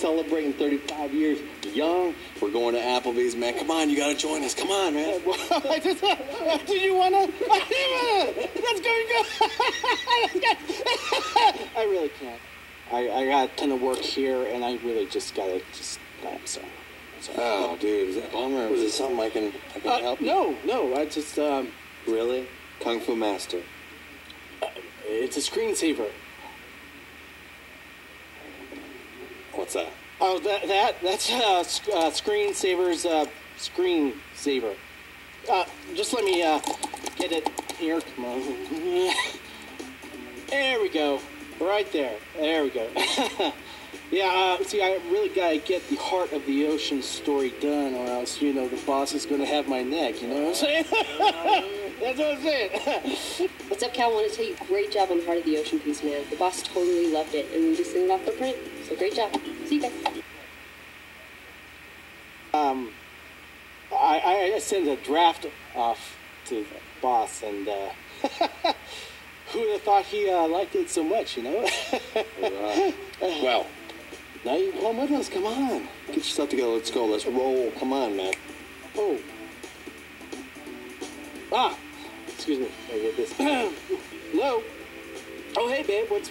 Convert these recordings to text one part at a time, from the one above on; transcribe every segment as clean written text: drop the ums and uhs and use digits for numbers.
celebrating 35 years. Young. We're going to Applebee's, man. Come on, you got to join us. Come on, man. Did you want to? Let's go. I really can't. I got a ton of work here, and I really just got to I'm sorry. Oh, dude, is that a bummer? Was it something I can help you? No, I just, Really? Kung Fu Master. It's a screensaver. What's that? Oh, that's screensaver's screensaver. Just let me get it here. Come on. There we go. Right there. There we go. Yeah, see, I really gotta get the heart of the ocean story done, or else, the boss is gonna have my neck, you know what I'm saying? That's what I'm saying. What's up, Cal? I want to tell you, great job on the Heart of the Ocean piece, man. The boss totally loved it, and we just sent it off the print, so great job. See you guys. I sent a draft off to the boss, and, who would have thought he liked it so much, Well, now you come with us. Come on. Get your stuff together. Let's go. Let's roll. Come on, man. Oh. Excuse me. I get this. Hello? Oh, hey, babe. What?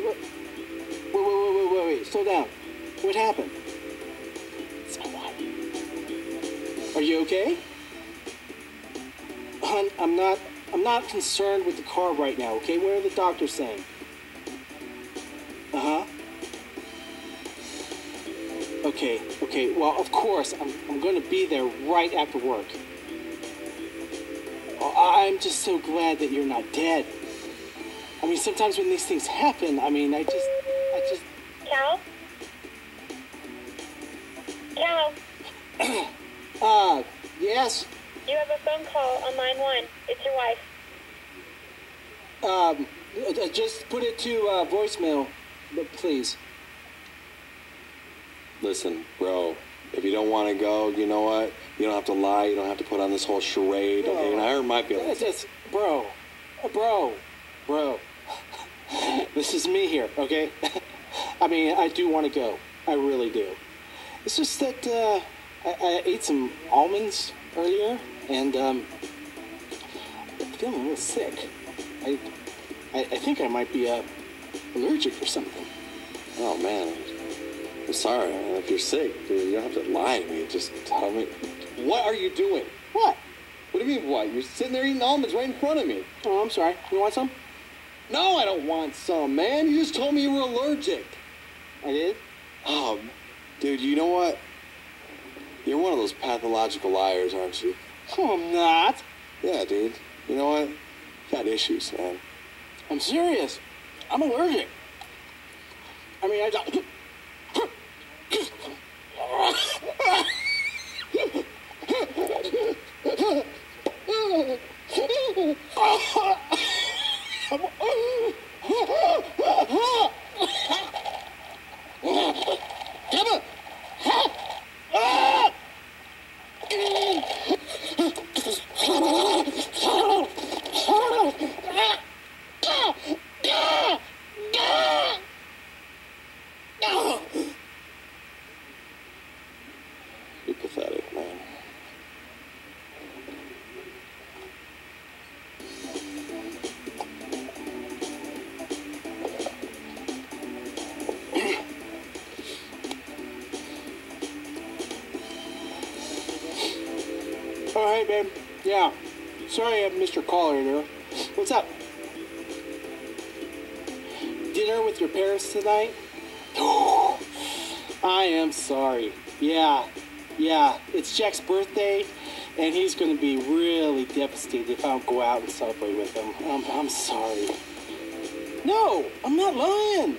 Wait. Slow down. What happened? It's my wife. Are you okay? Hun, I'm not concerned with the car right now, okay? What are the doctors saying? Uh-huh. Okay. Well, of course, I'm going to be there right after work. I'm just so glad that you're not dead. I mean, sometimes when these things happen, I just... Cal? Cal? Yes? You have a phone call on line 1. It's your wife. Just put it to voicemail, please. Listen, bro. If you don't want to go, you know what? You don't have to lie. You don't have to put on this whole charade. Okay, and I hurt my feelings. Bro. This is me here, okay? I do want to go. I really do. It's just that I ate some almonds earlier, and I'm feeling a little sick. I think I might be allergic or something. Oh, man. I'm sorry. If you're sick, dude, you don't have to lie to me. Just tell me. What are you doing? What? What do you mean, what? You're sitting there eating almonds right in front of me. Oh, I'm sorry. You want some? No, I don't want some, man. You just told me you were allergic. I did? Oh, dude, you know what? You're one of those pathological liars, aren't you? Oh, I'm not. Yeah, dude. You know what? You got issues, man. I'm serious. I'm allergic. I got... You're pathetic, man. Oh, hey, babe. Yeah. Sorry I missed your call earlier. What's up? Dinner with your parents tonight? I am sorry. Yeah. It's Jack's birthday, and he's going to be really devastated if I don't go out and celebrate with him. I'm sorry. No, I'm not lying.